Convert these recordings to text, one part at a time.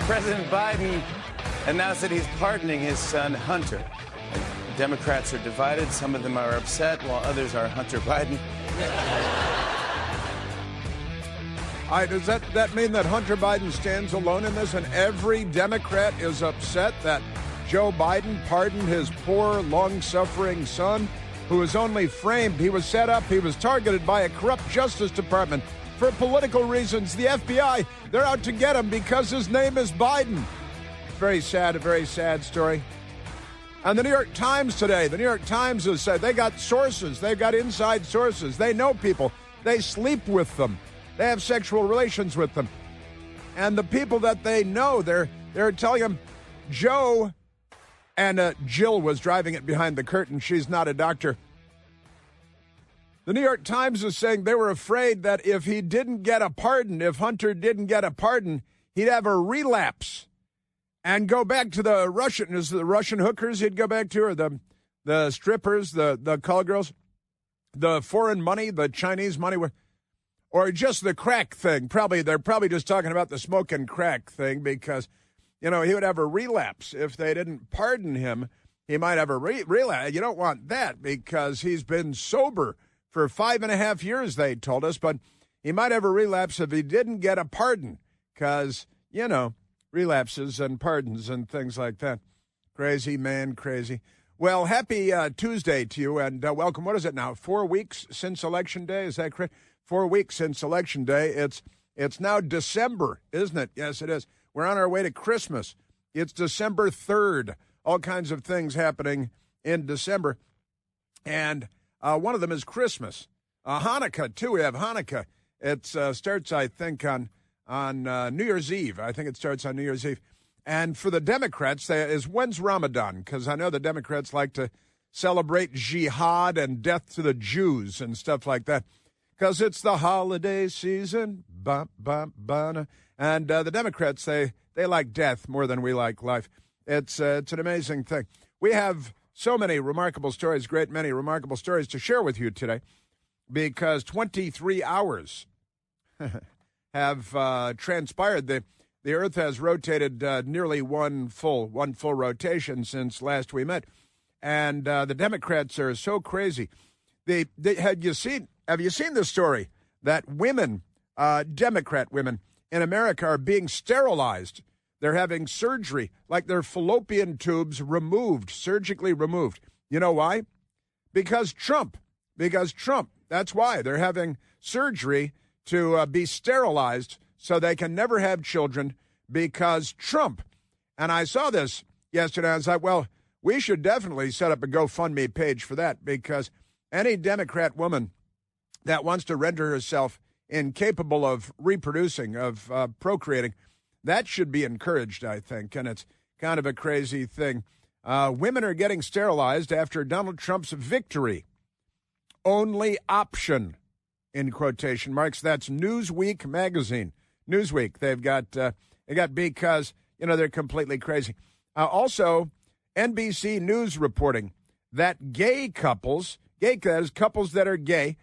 President Biden announced that he's pardoning his son, Hunter. Democrats are divided. Some of them are upset, while others are Hunter Biden. Does that mean that Hunter Biden stands alone in this, and every Democrat is upset that Joe Biden pardoned his poor, long-suffering son, who was only framed? He was set up. He was targeted by a corrupt Justice Department for political reasons. The FBI, they're out to get him because his name is Biden. Very sad, a very sad story. And the New York Times today, the New York Times has said they got sources. They've got inside sources. They know people. They sleep with them. They have sexual relations with them. And the people that they know, they're telling them, Joe, and Jill was driving it behind the curtain. She's not a doctor. The New York Times is saying they were afraid that if he didn't get a pardon, if Hunter didn't get a pardon, he'd have a relapse and go back to the Russian hookers he'd go back to, or the strippers, the call girls, the foreign money, the Chinese money, or just the crack thing. They're probably just talking about the smoke and crack thing because, he would have a relapse. If they didn't pardon him, he might have a relapse. You don't want that because he's been sober for 5.5 years, they told us, but he might have a relapse if he didn't get a pardon because, relapses and pardons and things like that. Crazy, man, crazy. Well, happy Tuesday to you, and welcome. What is it now, 4 weeks since Election Day? Is that correct? 4 weeks since Election Day. It's now December, isn't it? Yes, it is. We're on our way to Christmas. It's December 3rd. All kinds of things happening in December, and one of them is Christmas. Hanukkah, too. We have Hanukkah. It starts, I think, on New Year's Eve. I think it starts on New Year's Eve. And for the Democrats, when's Ramadan? Because I know the Democrats like to celebrate jihad and death to the Jews and stuff like that. Because it's the holiday season. And the Democrats, they like death more than we like life. It's an amazing thing. We have so many remarkable stories, great many remarkable stories to share with you today because 23 hours have transpired. The Earth has rotated nearly one full rotation since last we met, and the Democrats are so crazy. Have you seen the story that women, Democrat women in America, are being sterilized? They're having surgery, like their fallopian tubes removed, surgically removed. You know why? Because Trump. That's why. They're having surgery to be sterilized so they can never have children because Trump. And I saw this yesterday. I was like, well, we should definitely set up a GoFundMe page for that because any Democrat woman that wants to render herself incapable of reproducing, of procreating, that should be encouraged, I think, and it's kind of a crazy thing. Women are getting sterilized after Donald Trump's victory. Only option, in quotation marks. That's Newsweek magazine. Newsweek. They got because, they're completely crazy. Also, NBC News reporting that gay couples that are gay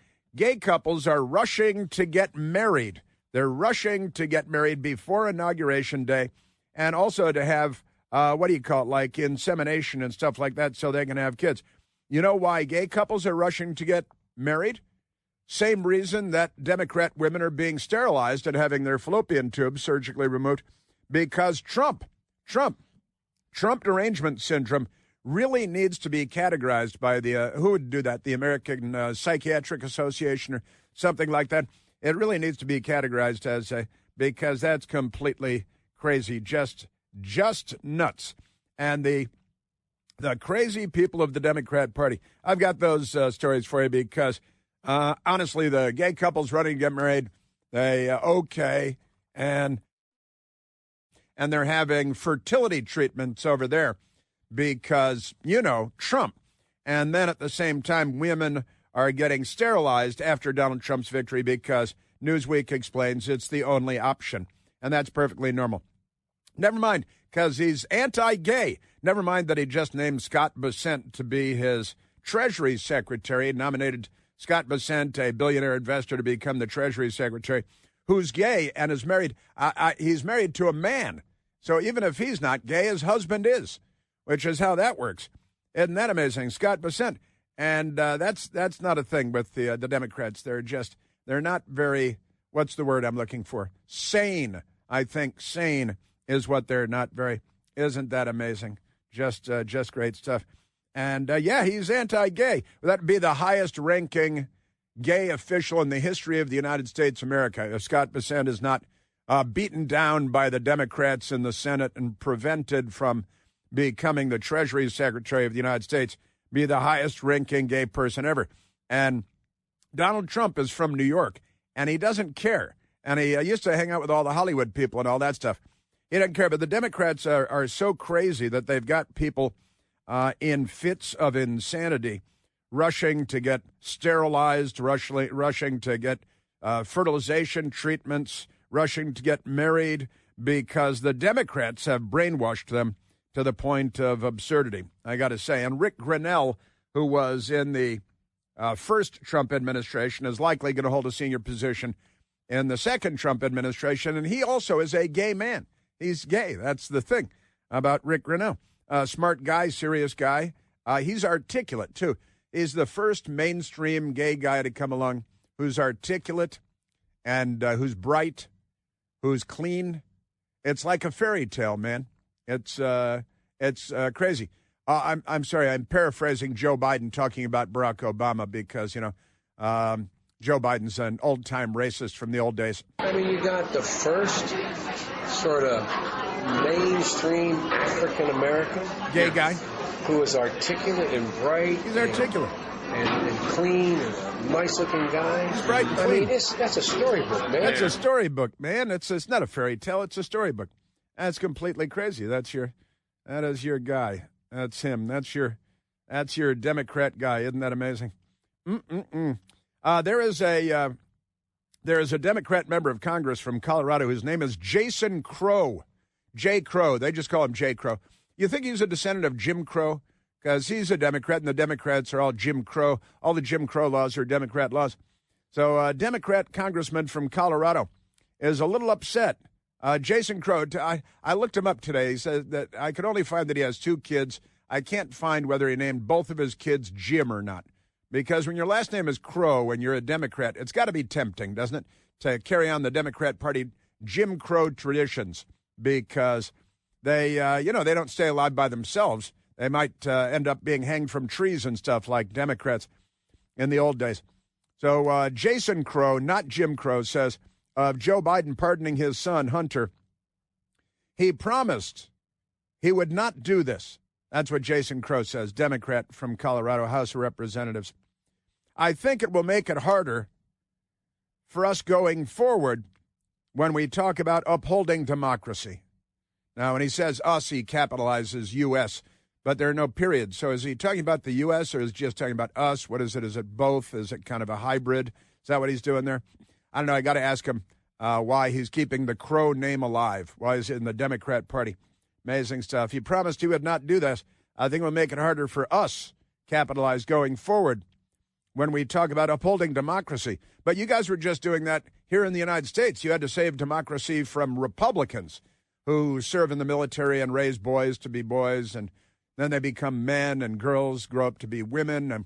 couples are rushing to get married. They're rushing to get married before Inauguration Day and also to have, like insemination and stuff like that so they can have kids. You know why gay couples are rushing to get married? Same reason that Democrat women are being sterilized and having their fallopian tubes surgically removed, because Trump derangement syndrome really needs to be categorized by who would do that? The American Psychiatric Association or something like that. It really needs to be categorized as because that's completely crazy, just nuts. And the crazy people of the Democrat Party. I've got those stories for you because, honestly, the gay couples running to get married, and they're having fertility treatments over there because, Trump. And then at the same time, women are getting sterilized after Donald Trump's victory because Newsweek explains it's the only option. And that's perfectly normal. Never mind, because he's anti-gay. Never mind that he just named Scott Bessent to be his Treasury Secretary, nominated Scott Bessent, a billionaire investor, to become the Treasury Secretary, who's gay and is married. He's married to a man. So even if he's not gay, his husband is, which is how that works. Isn't that amazing? Scott Bessent. And that's not a thing with the Democrats. They're not very, what's the word I'm looking for? Sane. I think sane is what they're not very. Isn't that amazing? Just great stuff. And, he's anti-gay. That would be the highest-ranking gay official in the history of the United States of America. If Scott Bessent is not beaten down by the Democrats in the Senate and prevented from becoming the Treasury Secretary of the United States, be the highest-ranking gay person ever. And Donald Trump is from New York, and he doesn't care. And he used to hang out with all the Hollywood people and all that stuff. He doesn't care. But the Democrats are so crazy that they've got people in fits of insanity rushing to get sterilized, rushing to get fertilization treatments, rushing to get married because the Democrats have brainwashed them to the point of absurdity, I got to say. And Rick Grinnell, who was in the first Trump administration, is likely going to hold a senior position in the second Trump administration, and he also is a gay man. He's gay. That's the thing about Rick Grinnell. Smart guy, serious guy. He's articulate, too. He's the first mainstream gay guy to come along who's articulate and who's bright, who's clean. It's like a fairy tale, man. It's crazy. I'm sorry, I'm paraphrasing Joe Biden talking about Barack Obama because, Joe Biden's an old-time racist from the old days. I mean, you got the first sort of mainstream African-American gay guy who is articulate and bright. He's articulate. And clean and a nice-looking guy. He's bright and clean. I mean, that's a storybook, man. That's a storybook, man. It's not a fairy tale. It's a storybook. That's completely crazy. That is your guy. That's him. That's your Democrat guy. Isn't that amazing? There is a Democrat member of Congress from Colorado. His name is Jason Crow. Jay Crow. They just call him Jay Crow. You think he's a descendant of Jim Crow? Because he's a Democrat, and the Democrats are all Jim Crow. All the Jim Crow laws are Democrat laws. So a Democrat congressman from Colorado is a little upset. Jason Crow, I looked him up today. He said that I could only find that he has 2 kids. I can't find whether he named both of his kids Jim or not. Because when your last name is Crow and you're a Democrat, it's got to be tempting, doesn't it, to carry on the Democrat Party Jim Crow traditions because they don't stay alive by themselves. They might end up being hanged from trees and stuff like Democrats in the old days. So Jason Crow, not Jim Crow, says of Joe Biden pardoning his son, Hunter, he promised he would not do this. That's what Jason Crow says, Democrat from Colorado, House of Representatives. I think it will make it harder for us going forward when we talk about upholding democracy. Now, when he says us, he capitalizes U.S., but there are no periods. So is he talking about the U.S. or is he just talking about us? What is it? Is it both? Is it kind of a hybrid? Is that what he's doing there? I don't know. I got to ask him why he's keeping the Crow name alive. Why is it in the Democrat Party? Amazing stuff. He promised he would not do this. I think it will make it harder for us capitalize going forward when we talk about upholding democracy. But you guys were just doing that here in the United States. You had to save democracy from Republicans who serve in the military and raise boys to be boys, and then they become men, and girls grow up to be women,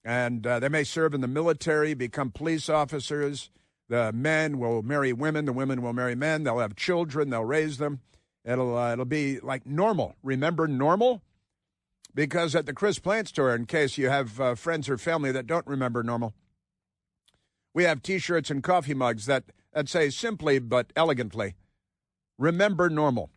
and they may serve in the military, become police officers. The men will marry women. The women will marry men. They'll have children. They'll raise them. It'll be like normal. Remember normal? Because at the Chris Plant store, in case you have friends or family that don't remember normal, we have T-shirts and coffee mugs that say simply but elegantly, remember normal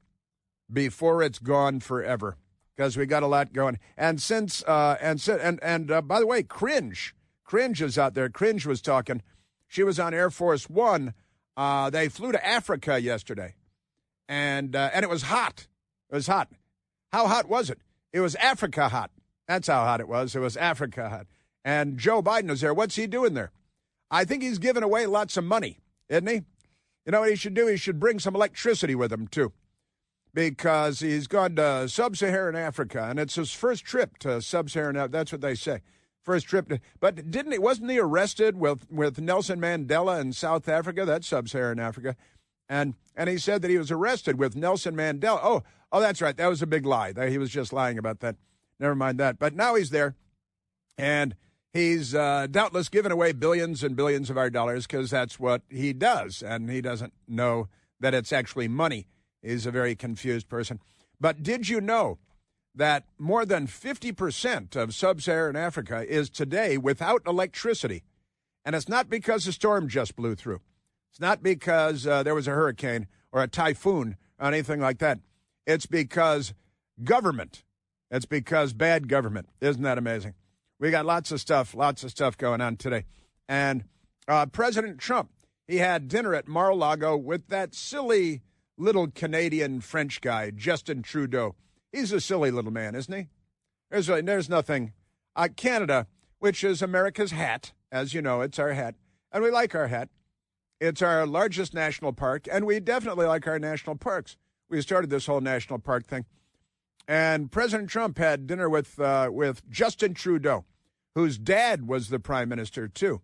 before it's gone forever. Because we got a lot going. And by the way, Cringe is out there. Cringe was talking. She was on Air Force One. They flew to Africa yesterday. And it was hot. It was hot. How hot was it? It was Africa hot. That's how hot it was. It was Africa hot. And Joe Biden is there. What's he doing there? I think he's giving away lots of money, isn't he? You know what he should do? He should bring some electricity with him, too, because he's gone to sub-Saharan Africa, and it's his first trip to sub-Saharan Africa. That's what they say. First trip. But wasn't he arrested with Nelson Mandela in South Africa? That's sub-Saharan Africa. And he said that he was arrested with Nelson Mandela. Oh, that's right. That was a big lie. He was just lying about that. Never mind that. But now he's there, and he's doubtless given away billions and billions of our dollars because that's what he does, and he doesn't know that it's actually money. He's a very confused person. But did you know that more than 50% of sub-Saharan Africa is today without electricity? And it's not because a storm just blew through. It's not because there was a hurricane or a typhoon or anything like that. It's because government. It's because bad government. Isn't that amazing? We got lots of stuff going on today. And President Trump, he had dinner at Mar-a-Lago with that silly little Canadian French guy, Justin Trudeau. He's a silly little man, isn't he? There's nothing. Canada, which is America's hat, as you know, it's our hat, and we like our hat. It's our largest national park, and we definitely like our national parks. We started this whole national park thing. And President Trump had dinner with Justin Trudeau, whose dad was the prime minister, too.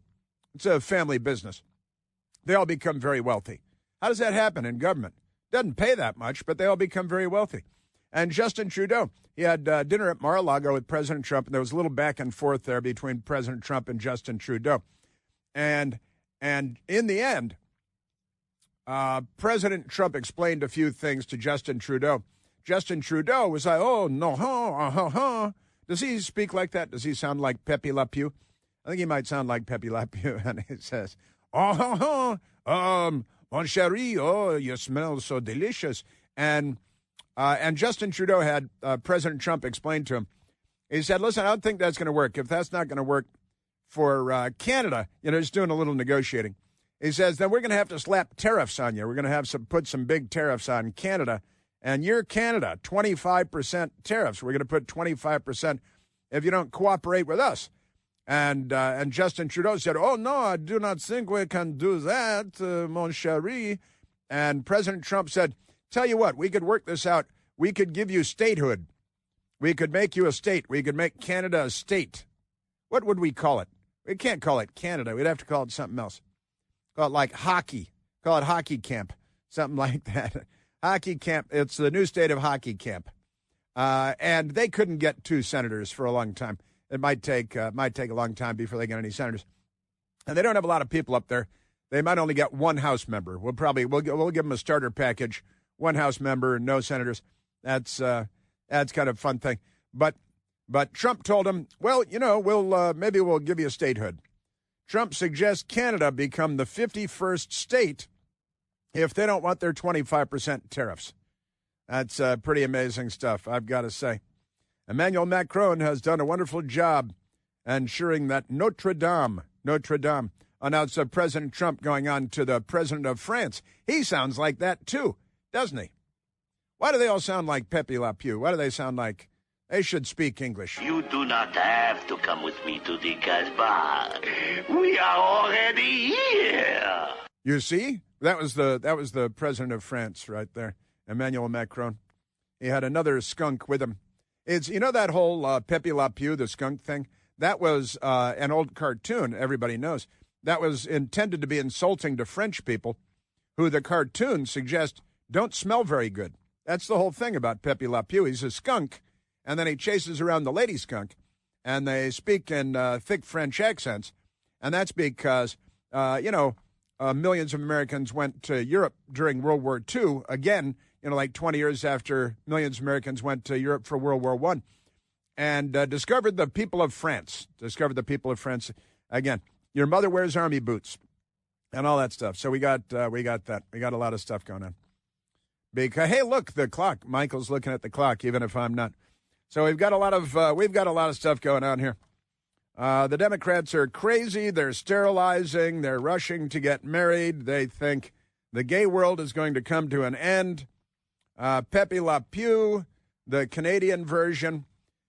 It's a family business. They all become very wealthy. How does that happen in government? Doesn't pay that much, but they all become very wealthy. And Justin Trudeau, he had dinner at Mar-a-Lago with President Trump, and there was a little back and forth there between President Trump and Justin Trudeau. And in the end, President Trump explained a few things to Justin Trudeau. Justin Trudeau was like, oh, no, Does he speak like that? Does he sound like Pepe Le Pew? I think he might sound like Pepe Le Pew. And he says, mon chéri, oh, you smell so delicious. And Justin Trudeau had President Trump explain to him. He said, listen, I don't think that's going to work. If that's not going to work for Canada, he's doing a little negotiating. He says, then we're going to have to slap tariffs on you. We're going to have put some big tariffs on Canada. And you're Canada, 25% tariffs. We're going to put 25% if you don't cooperate with us. And Justin Trudeau said, oh, no, I do not think we can do that, mon chéri. And President Trump said, tell you what, we could work this out. We could give you statehood. We could make you a state. We could make Canada a state. What would we call it? We can't call it Canada. We'd have to call it something else. Call it like hockey. Call it hockey camp. Something like that. Hockey camp. It's the new state of hockey camp. And they couldn't get 2 senators for a long time. It might take a long time before they get any senators. And they don't have a lot of people up there. They might only get 1 House member. We'll give them a starter package. 1 House member and no senators. That's kind of a fun thing. But Trump told him, well, maybe we'll give you a statehood. Trump suggests Canada become the 51st state if they don't want their 25% tariffs. That's pretty amazing stuff, I've got to say. Emmanuel Macron has done a wonderful job ensuring that Notre Dame, announced President Trump going on to the president of France. He sounds like that, too, doesn't he? Why do they all sound like Pepe Le Pew? Why do they sound like they should speak English? You do not have to come with me to the Casbah. We are already here. You see? That was the president of France right there, Emmanuel Macron. He had another skunk with him. It's that whole Pepe Le Pew, the skunk thing. That was an old cartoon. Everybody knows that was intended to be insulting to French people, who the cartoon suggests don't smell very good. That's the whole thing about Pepe Le Pew. He's a skunk, and then he chases around the lady skunk, and they speak in thick French accents, and that's because millions of Americans went to Europe during World War II, again, like 20 years after millions of Americans went to Europe for World War I, and discovered the people of France. Again, your mother wears army boots and all that stuff. So we got that. We got a lot of stuff going on. Because, hey, look, the clock. Michael's looking at the clock, even if I'm not. So we've got a lot of stuff going on here. The Democrats are crazy. They're sterilizing. They're rushing to get married. They think the gay world is going to come to an end. Pepe Le Pew, the Canadian version,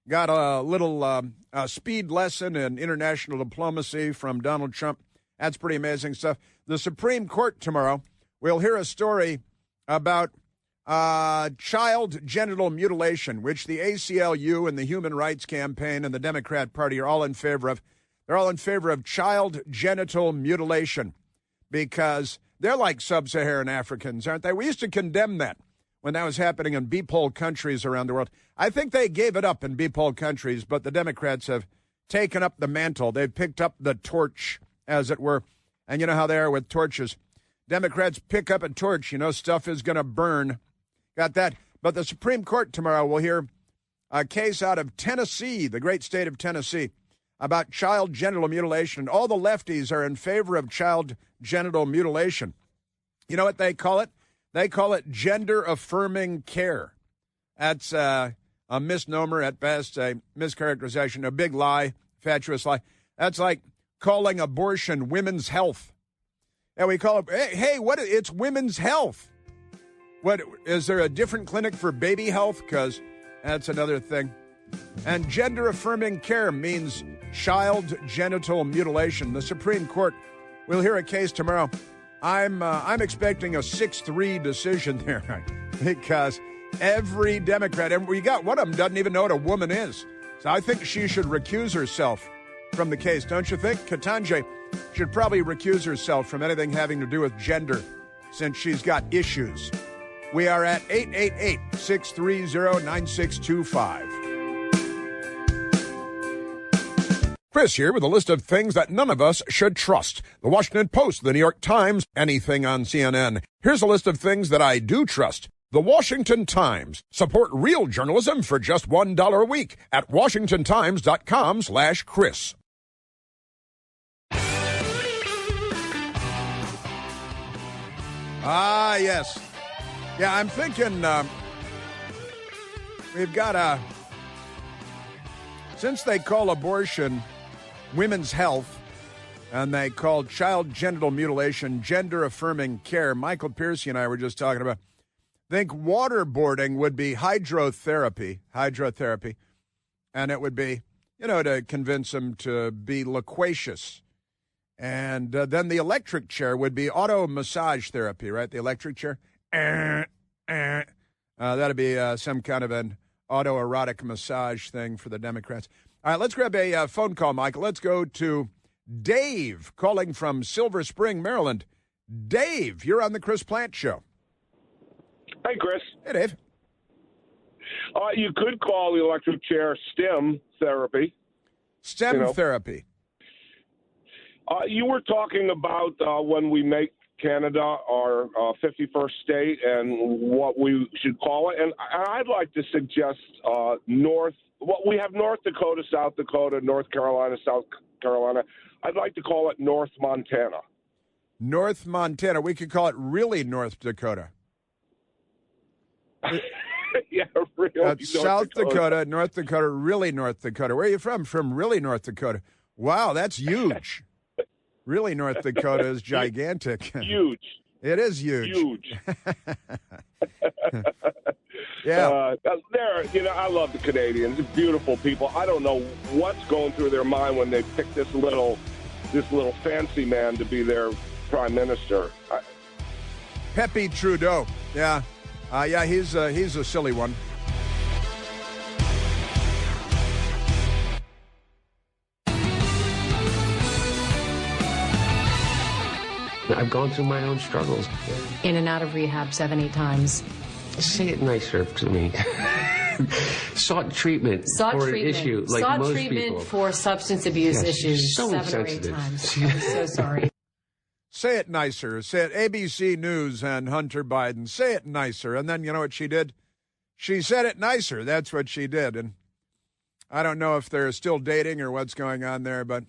got a little speed lesson in international diplomacy from Donald Trump. That's pretty amazing stuff. The Supreme Court tomorrow will hear a story about child genital mutilation, which the ACLU and the Human Rights Campaign and the Democrat Party are all in favor of. They're all in favor of child genital mutilation because they're like sub-Saharan Africans, aren't they? We used to condemn that when that was happening in BPOL countries around the world. I think they gave it up in BPOL countries, but the Democrats have taken up the mantle. They've picked up the torch, as it were. And you know how they are with torches. Democrats pick up a torch, stuff is going to burn. Got that? But the Supreme Court tomorrow will hear a case out of Tennessee, the great state of Tennessee, about child genital mutilation. All the lefties are in favor of child genital mutilation. You know what they call it? They call it gender-affirming care. That's a misnomer at best, a mischaracterization, a big lie, fatuous lie. That's like calling abortion women's health. And we call it, hey, it's women's health. What, is there a different clinic for baby health? Because that's another thing. And gender-affirming care means child genital mutilation. The Supreme Court will hear a case tomorrow. I'm expecting a 6-3 decision there because every Democrat, and we got one of them doesn't even know what a woman is. So I think she should recuse herself from the case, don't you think? Ketanji should probably recuse herself from anything having to do with gender since she's got issues. We are at 888-630-9625. Chris here with a list of things that none of us should trust. The Washington Post, the New York Times, anything on CNN. Here's a list of things that I do trust. The Washington Times. Support real journalism for just $1 a week at washingtontimes.com/Chris. Ah, yes. Yeah, I'm thinking we've got since they call abortion women's health and they call child genital mutilation gender-affirming care, Michael Piercy and I were just talking about, I think waterboarding would be hydrotherapy, and it would be, to convince them to be loquacious. And then the electric chair would be auto massage therapy, right? The electric chair. That'd be some kind of an autoerotic massage thing for the Democrats. All right, let's grab a phone call, Michael. Let's go to Dave calling from Silver Spring, Maryland. Dave, you're on the Chris Plant Show. Hey, Chris. Hey, Dave. You could call the electric chair STEM therapy. STEM therapy. You were talking about when we make Canada our 51st state and what we should call it. And I'd like to suggest we have North Dakota, South Dakota, North Carolina, South Carolina. I'd like to call it North Montana. North Montana. We could call it really North Dakota. Yeah, really. South Dakota, North Dakota, really North Dakota. Where are you from? From really North Dakota. Wow, that's huge. Really, North Dakota is gigantic. Huge. It is huge. Huge. Yeah. I love the Canadians. They're beautiful people. I don't know what's going through their mind when they pick this little fancy man to be their prime minister. Pepe Trudeau. Yeah. He's a silly one. I've gone through my own struggles. In and out of rehab 7-8 times. Say it nicer to me. Sought treatment for an issue like Sought most treatment people. For substance abuse issues so 7 or 8 insensitive. times. I'm so sorry. Say it nicer. Say it ABC News and Hunter Biden. Say it nicer. And then you know what she did? She said it nicer. That's what she did. And I don't know if they're still dating or what's going on there, but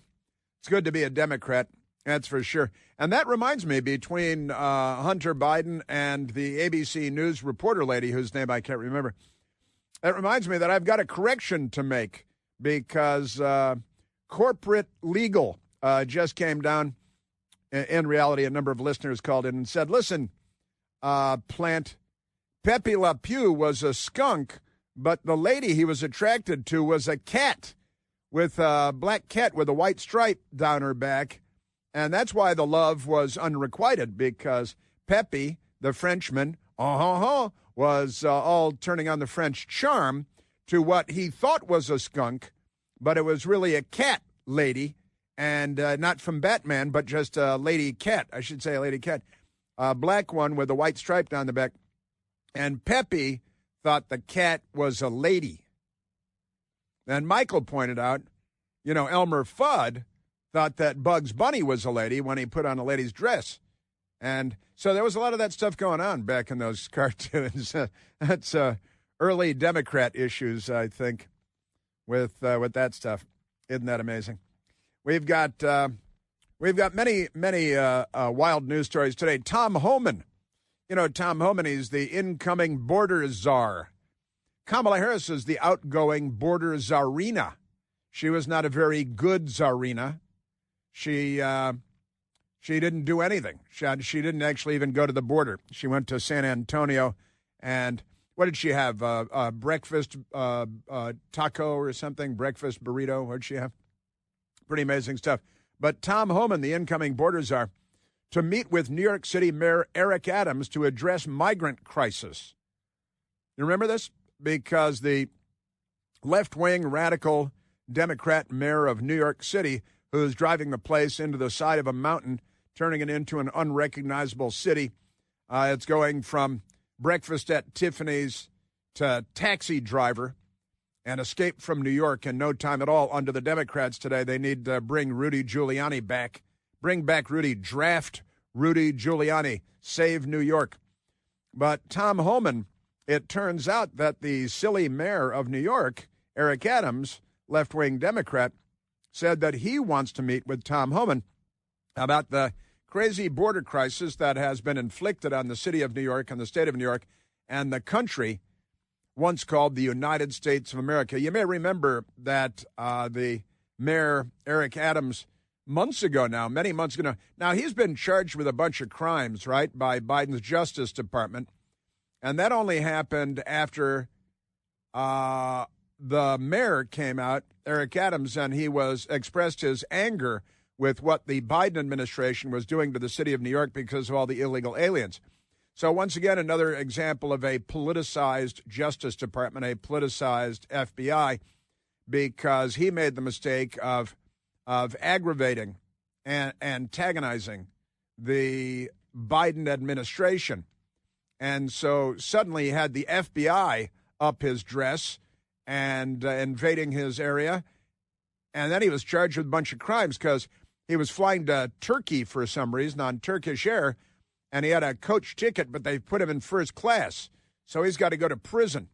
it's good to be a Democrat. That's for sure. And that reminds me, between Hunter Biden and the ABC News reporter lady, whose name I can't remember, that reminds me that I've got a correction to make because corporate legal just came down. In reality, a number of listeners called in and said, listen, Plant, Pepe Le Pew was a skunk, but the lady he was attracted to was a cat with a black cat with a white stripe down her back. And that's why the love was unrequited, because Pepe, the Frenchman, was all turning on the French charm to what he thought was a skunk, but it was really a cat lady. and not from Batman, but just a lady cat. I should say a lady cat. A black one with a white stripe down the back. And Pepe thought the cat was a lady. And Michael pointed out, Elmer Fudd thought that Bugs Bunny was a lady when he put on a lady's dress. And so there was a lot of that stuff going on back in those cartoons. That's early Democrat issues, I think, with that stuff. Isn't that amazing? We've got many wild news stories today. Tom Homan. Tom Homan, he's the incoming border czar. Kamala Harris is the outgoing border czarina. She was not a very good czarina. She didn't do anything. She didn't actually even go to the border. She went to San Antonio, and what did she have? A breakfast taco or something? Breakfast burrito? What did she have? Pretty amazing stuff. But Tom Homan, the incoming border czar, to meet with New York City Mayor Eric Adams to address migrant crisis. You remember this? Because the left-wing radical Democrat mayor of New York City, who is driving the place into the side of a mountain, turning it into an unrecognizable city. It's going from breakfast at Tiffany's to taxi driver and escape from New York in no time at all. Under the Democrats today, they need to bring Rudy Giuliani back. Bring back Rudy. Draft Rudy Giuliani. Save New York. But Tom Homan, it turns out that the silly mayor of New York, Eric Adams, left-wing Democrat, said that he wants to meet with Tom Homan about the crazy border crisis that has been inflicted on the city of New York and the state of New York and the country once called the United States of America. You may remember that the mayor, Eric Adams, months ago now, many months ago now, he's been charged with a bunch of crimes, right, by Biden's Justice Department. And that only happened after the mayor came out, Eric Adams, and he expressed his anger with what the Biden administration was doing to the city of New York because of all the illegal aliens. So once again, another example of a politicized Justice Department, a politicized FBI, because he made the mistake of aggravating and antagonizing the Biden administration. And so suddenly he had the FBI up his dress and invading his area. And then he was charged with a bunch of crimes because he was flying to Turkey for some reason on Turkish Air, and he had a coach ticket, but they put him in first class. So he's got to go to prison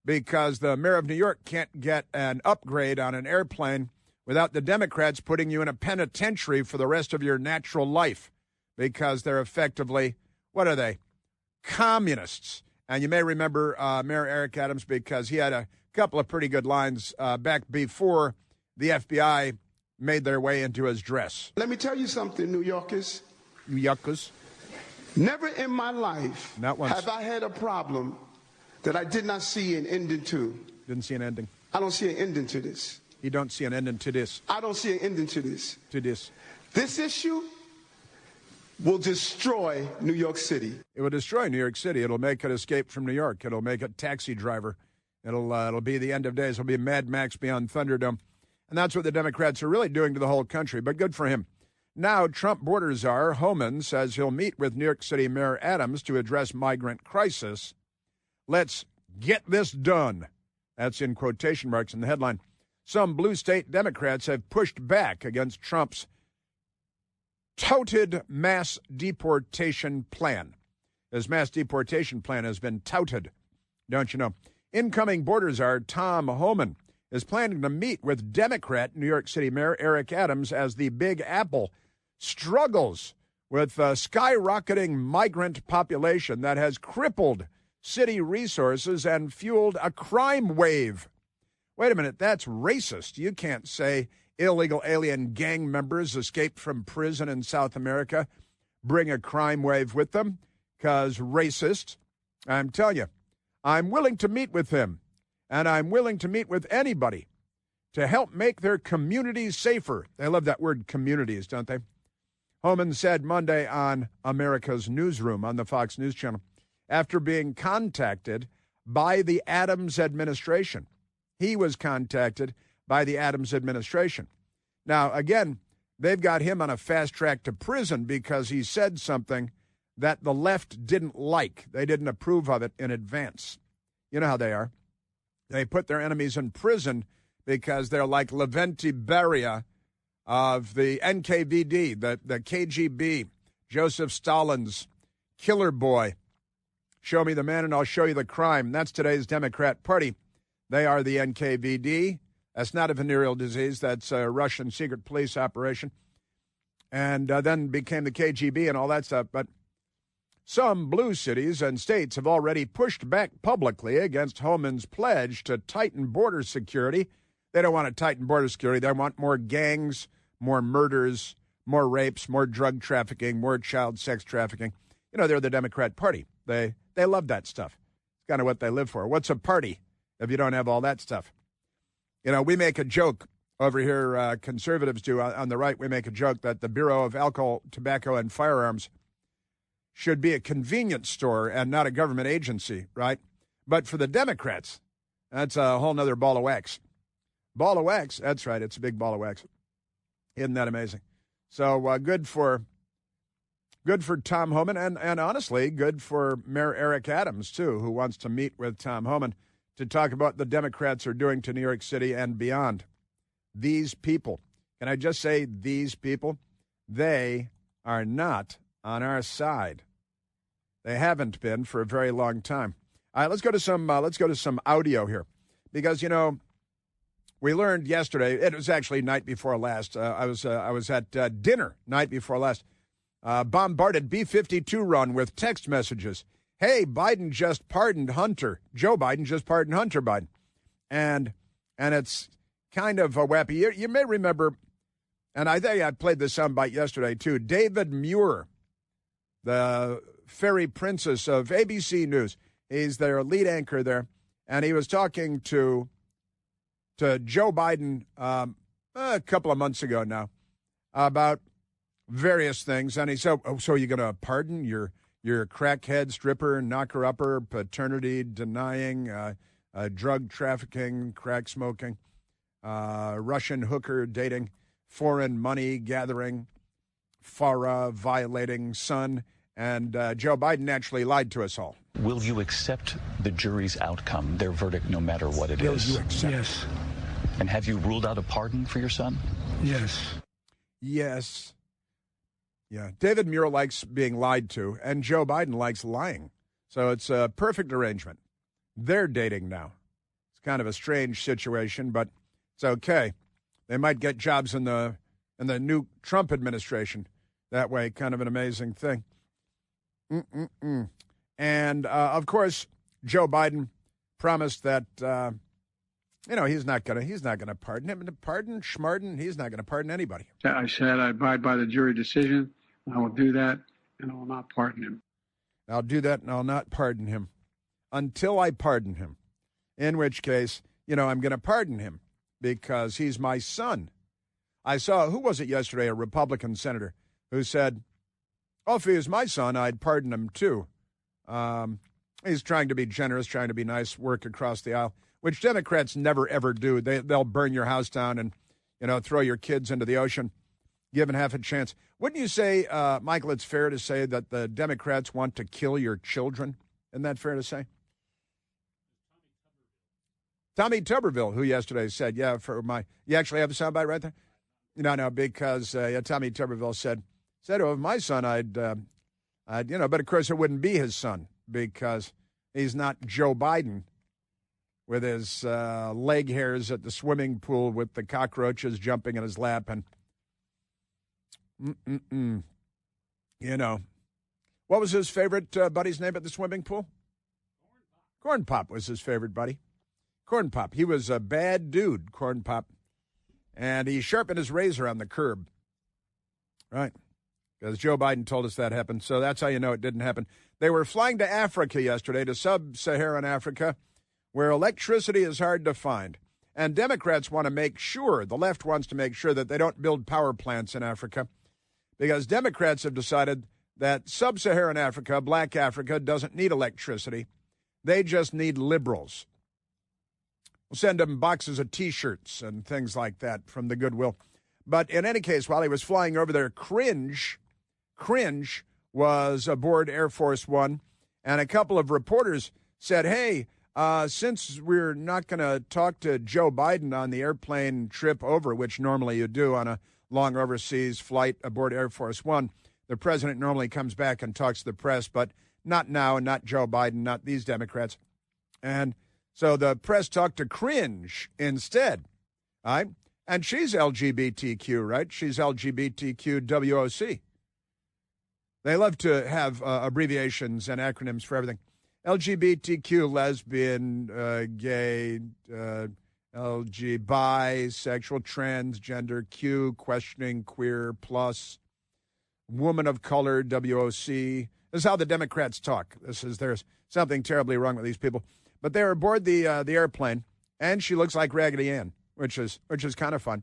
because the mayor of New York can't get an upgrade on an airplane without the Democrats putting you in a penitentiary for the rest of your natural life because they're effectively, what are they? Communists. And you may remember Mayor Eric Adams because he had a couple of pretty good lines back before the FBI made their way into his dress. Let me tell you something, New Yorkers. New Yorkers. Never in my life Not once. have I had a problem that I did not see an ending to. Didn't see an ending. I don't see an ending to this. You don't see an ending to this. I don't see an ending to this. To this. This issue will destroy New York City. It will destroy New York City. It'll make it escape from New York. It'll make it taxi driver. It'll be the end of days. It'll be Mad Max beyond Thunderdome. And that's what the Democrats are really doing to the whole country, but good for him. Now, Trump border czar Homan says he'll meet with New York City Mayor Adams to address migrant crisis. Let's get this done. That's in quotation marks in the headline. Some blue state Democrats have pushed back against Trump's touted mass deportation plan. His mass deportation plan has been touted, don't you know? Incoming border czar Tom Homan is planning to meet with Democrat New York City Mayor Eric Adams as the Big Apple struggles with a skyrocketing migrant population that has crippled city resources and fueled a crime wave. Wait a minute, that's racist. You can't say illegal alien gang members escaped from prison in South America bring a crime wave with them, because racist. I'm telling you, I'm willing to meet with him, and I'm willing to meet with anybody to help make their communities safer. They love that word, communities, don't they? Homan said Monday on America's Newsroom on the Fox News Channel, after being contacted by the Adams administration. He was contacted by the Adams administration. Now, again, they've got him on a fast track to prison because he said something that the left didn't like. They didn't approve of it in advance. You know how they are. They put their enemies in prison because they're like Leventi Beria of the NKVD, the KGB, Joseph Stalin's killer boy. Show me the man and I'll show you the crime. That's today's Democrat Party. They are the NKVD. That's not a venereal disease. That's a Russian secret police operation. And then became the KGB and all that stuff. But some blue cities and states have already pushed back publicly against Homan's pledge to tighten border security. They don't want to tighten border security. They want more gangs, more murders, more rapes, more drug trafficking, more child sex trafficking. You know, they're the Democrat Party. They love that stuff. It's kind of what they live for. What's a party if you don't have all that stuff? You know, we make a joke over here, conservatives do on the right, we make a joke that the Bureau of Alcohol, Tobacco, and Firearms should be a convenience store and not a government agency, right? But for the Democrats, that's a whole nother ball of wax. Ball of wax, that's right, it's a big ball of wax. Isn't that amazing? So good for Tom Homan, and honestly, good for Mayor Eric Adams, too, who wants to meet with Tom Homan to talk about what the Democrats are doing to New York City and beyond. These people, can I just say these people? They are not on our side. They haven't been for a very long time. All right, let's go to some audio here, because we learned yesterday. It was actually night before last. I was at dinner night before last. Bombarded B-52 run with text messages. Hey, Biden just pardoned Hunter. Joe Biden just pardoned Hunter Biden. And it's kind of a wappy. You may remember, and I think I played this soundbite yesterday too, David Muir, the fairy princess of ABC News. He's their lead anchor there. And he was talking to Joe Biden a couple of months ago now about various things. And he said, so you're going to pardon your crackhead, stripper, knocker-upper, paternity-denying, drug trafficking, crack smoking, Russian hooker dating, foreign money gathering, FARA violating son. And Joe Biden actually lied to us all. Will you accept the jury's outcome, their verdict, no matter what it is? Will you accept? Yes. And have you ruled out a pardon for your son? Yes. Yes. Yeah. David Muir likes being lied to, and Joe Biden likes lying. So it's a perfect arrangement. They're dating now. It's kind of a strange situation, but it's okay. They might get jobs in the new Trump administration that way. Kind of an amazing thing. And, of course, Joe Biden promised that, he's not gonna pardon him. Pardon Schmarden, he's not going to pardon anybody. I said I abide by the jury decision. I will do that, and I will not pardon him. I'll do that, and I'll not pardon him until I pardon him, in which case, I'm going to pardon him because he's my son. I saw, who was it yesterday, a Republican senator who said, if he was my son, I'd pardon him too. He's trying to be generous, trying to be nice, work across the aisle, which Democrats never, ever do. They'll burn your house down and, throw your kids into the ocean, given half a chance. Wouldn't you say, Michael, it's fair to say that the Democrats want to kill your children? Isn't that fair to say? Tommy Tuberville, who yesterday said, you actually have a soundbite right there? No, because Tommy Tuberville said, of my son, I'd, but of course it wouldn't be his son because he's not Joe Biden with his leg hairs at the swimming pool with the cockroaches jumping in his lap. And, what was his favorite buddy's name at the swimming pool? Corn Pop was his favorite buddy. Corn Pop. He was a bad dude, Corn Pop. And he sharpened his razor on the curb. Right. Because Joe Biden told us that happened. So that's how you know it didn't happen. They were flying to Africa yesterday, to sub-Saharan Africa, where electricity is hard to find. And Democrats want to make sure, the left wants to make sure that they don't build power plants in Africa, because Democrats have decided that sub-Saharan Africa, black Africa, doesn't need electricity. They just need liberals. We'll send them boxes of T-shirts and things like that from the Goodwill. But in any case, while he was flying over there, Cringe was aboard Air Force One, and a couple of reporters said, hey, since we're not going to talk to Joe Biden on the airplane trip over, which normally you do on a long overseas flight aboard Air Force One, the president normally comes back and talks to the press, but not now, and not Joe Biden, not these Democrats. And so the press talked to Cringe instead, all right? And she's LGBTQ, right? She's LGBTQ WOC. They love to have abbreviations and acronyms for everything. LGBTQ, lesbian, gay, LG, bisexual, transgender, Q, questioning, queer, plus, woman of color, WOC. This is how the Democrats talk. There's something terribly wrong with these people. But they're aboard the airplane, and she looks like Raggedy Ann, which is kind of fun.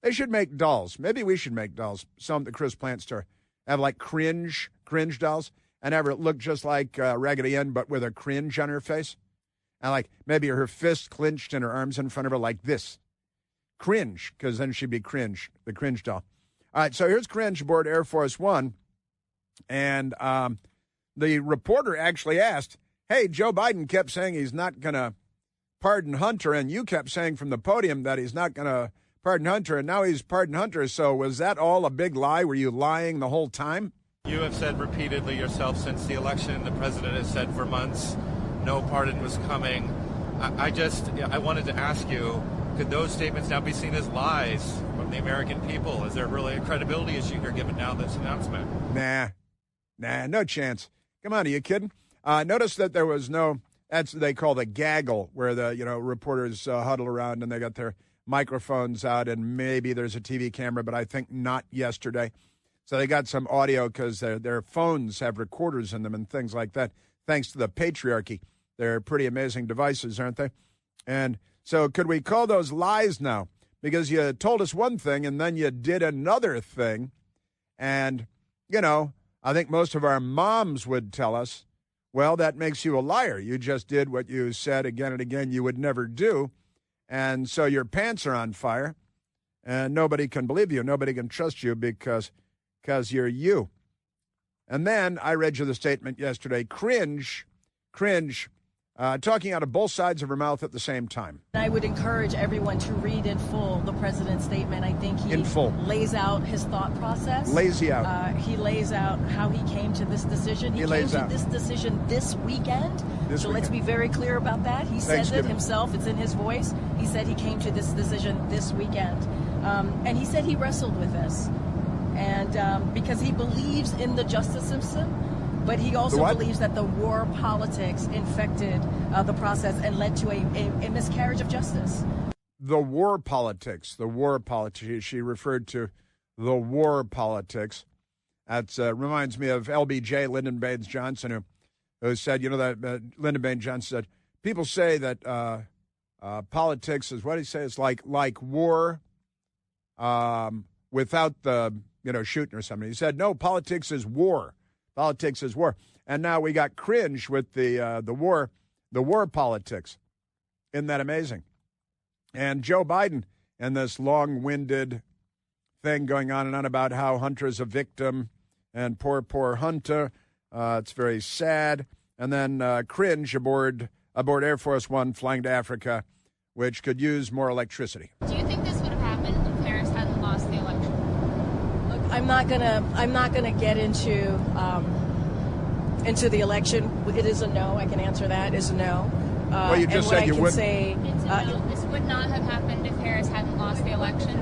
They should make dolls. Maybe we should make dolls. Some at the Chris Plant store have like cringe dolls, and have her look just like Raggedy Ann, but with a cringe on her face, and like maybe her fist clenched and her arms in front of her like this. Cringe, because then she'd be Cringe, the cringe doll. All right, so here's Cringe aboard Air Force One, and the reporter actually asked, hey, Joe Biden kept saying he's not going to pardon Hunter, and you kept saying from the podium that he's not going to pardon Hunter, and now he's pardoned Hunter. So was that all a big lie? Were you lying the whole time? You have said repeatedly yourself since the election, the president has said for months, no pardon was coming. I wanted to ask you, could those statements now be seen as lies from the American people? Is there really a credibility issue here given now this announcement? Nah, no chance. Come on, are you kidding? Notice that there was no, that's what they call the gaggle, where the reporters huddle around and they got their microphones out, and maybe there's a TV camera, but I think not yesterday. So they got some audio because their phones have recorders in them and things like that, thanks to the patriarchy. They're pretty amazing devices, aren't they? And so could we call those lies now? Because you told us one thing and then you did another thing. And, I think most of our moms would tell us, well, that makes you a liar. You just did what you said again and again you would never do. And so your pants are on fire, and nobody can believe you. Nobody can trust you because you're you. And then I read you the statement yesterday, cringe, talking out of both sides of her mouth at the same time. I would encourage everyone to read in full the president's statement. I think he lays out his thought process. Lazy out. He lays out how he came to this decision. He came to this decision this weekend. Let's be very clear about that. He says it himself. It's in his voice. He said he came to this decision this weekend. And he said he wrestled with this. And because he believes in the justice system, but he also believes that the war politics infected the process and led to a miscarriage of justice. The war politics. She referred to the war politics. That reminds me of LBJ, Lyndon Baines Johnson, who said, that Lyndon Baines Johnson said, people say that politics is, what did he say? It's like war without the, shooting or something. He said, no, politics is war. Politics is war. And now we got cringe with the war politics. Isn't that amazing? And Joe Biden and this long-winded thing going on and on about how Hunter's a victim and poor Hunter. It's very sad. And then cringe aboard Air Force One flying to Africa, which could use more electricity. Do you think this would have happened if Harris hadn't lost the election? Look, I'm not gonna get into the election. It is a no. I can answer that. It's a no. Well, you just said you would. This would not have happened if Harris hadn't lost the election.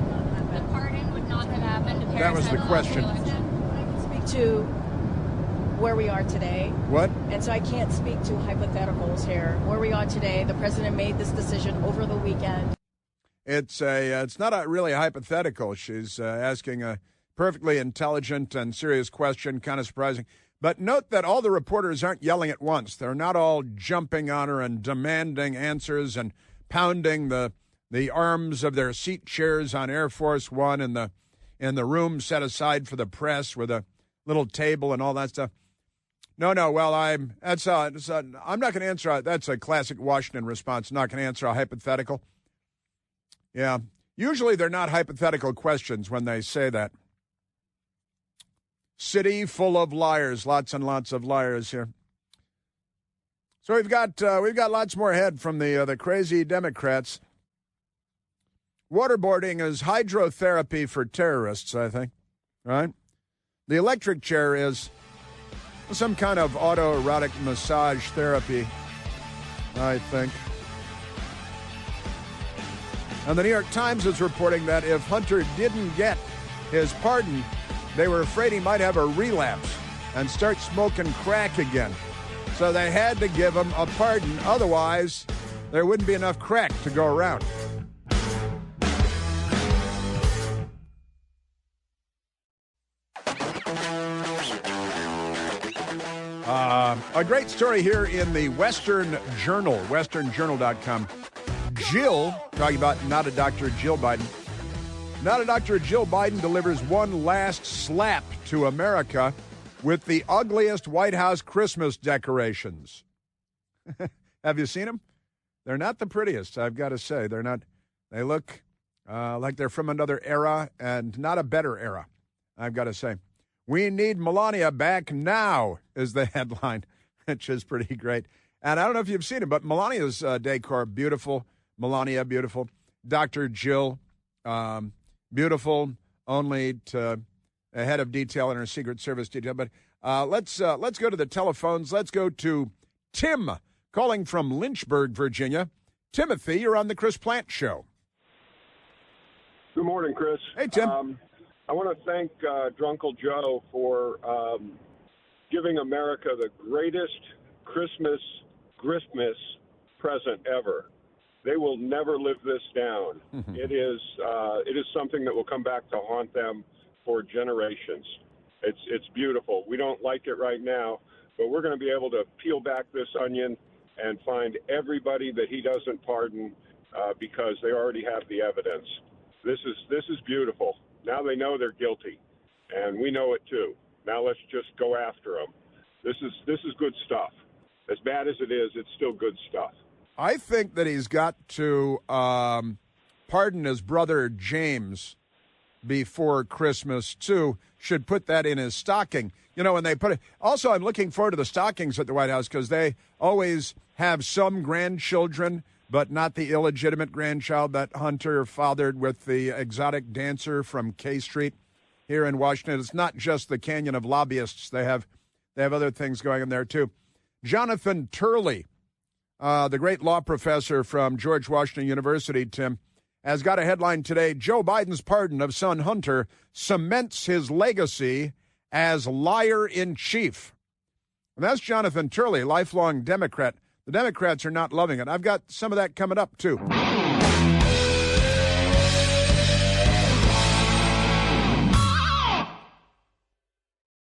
The pardon would not have happened if Harris hadn't lost the election. I can speak to where we are today. What? And so I can't speak to hypotheticals here. Where we are today, the president made this decision over the weekend. It's not really a hypothetical. She's asking a perfectly intelligent and serious question, kind of surprising. But note that all the reporters aren't yelling at once. They're not all jumping on her and demanding answers and pounding the arms of their seat chairs on Air Force One in the room set aside for the press with a little table and all that stuff. No. Well, I'm not going to answer. That's a classic Washington response. Not going to answer a hypothetical. Yeah, Usually they're not hypothetical questions when they say that. City full of liars, lots and lots of liars here. So we've got lots more ahead from the crazy Democrats. Waterboarding is hydrotherapy for terrorists, I think, right? The electric chair is some kind of autoerotic massage therapy, I think. And the New York Times is reporting that if Hunter didn't get his pardon, they were afraid he might have a relapse and start smoking crack again. So they had to give him a pardon. Otherwise, there wouldn't be enough crack to go around. A great story here in the Western Journal, westernjournal.com. Jill, talking about not a Dr. Jill Biden. Not a Dr. Jill Biden delivers one last slap to America with the ugliest White House Christmas decorations. Have you seen them? They're not the prettiest, I've got to say. They're not. They look like they're from another era and not a better era, I've got to say. We need Melania back now is the headline, which is pretty great. And I don't know if you've seen it, but Melania's decor, beautiful. Melania, beautiful. Dr. Jill, beautiful, only to a head of detail in her Secret Service detail. But let's go to the telephones. Let's go to Tim, calling from Lynchburg, Virginia. Timothy, you're on the Chris Plant Show. Good morning, Chris. Hey, Tim. I want to thank Drunkle Joe for giving America the greatest Christmas present ever. They will never live this down. It is something that will come back to haunt them for generations. It's beautiful. We don't like it right now, but we're going to be able to peel back this onion and find everybody that he doesn't pardon because they already have the evidence. This is beautiful. Now they know they're guilty, and we know it too. Now let's just go after them. This is good stuff. As bad as it is, it's still good stuff. I think that he's got to pardon his brother James before Christmas, too. Should put that in his stocking. You know, when they put it. Also, I'm looking forward to the stockings at the White House because they always have some grandchildren, but not the illegitimate grandchild that Hunter fathered with the exotic dancer from K Street here in Washington. It's not just the Canyon of Lobbyists. They have other things going on there, too. Jonathan Turley, the great law professor from George Washington University, Tim, has got a headline today. Joe Biden's pardon of son Hunter cements his legacy as liar-in-chief. And that's Jonathan Turley, lifelong Democrat. The Democrats are not loving it. I've got some of that coming up, too.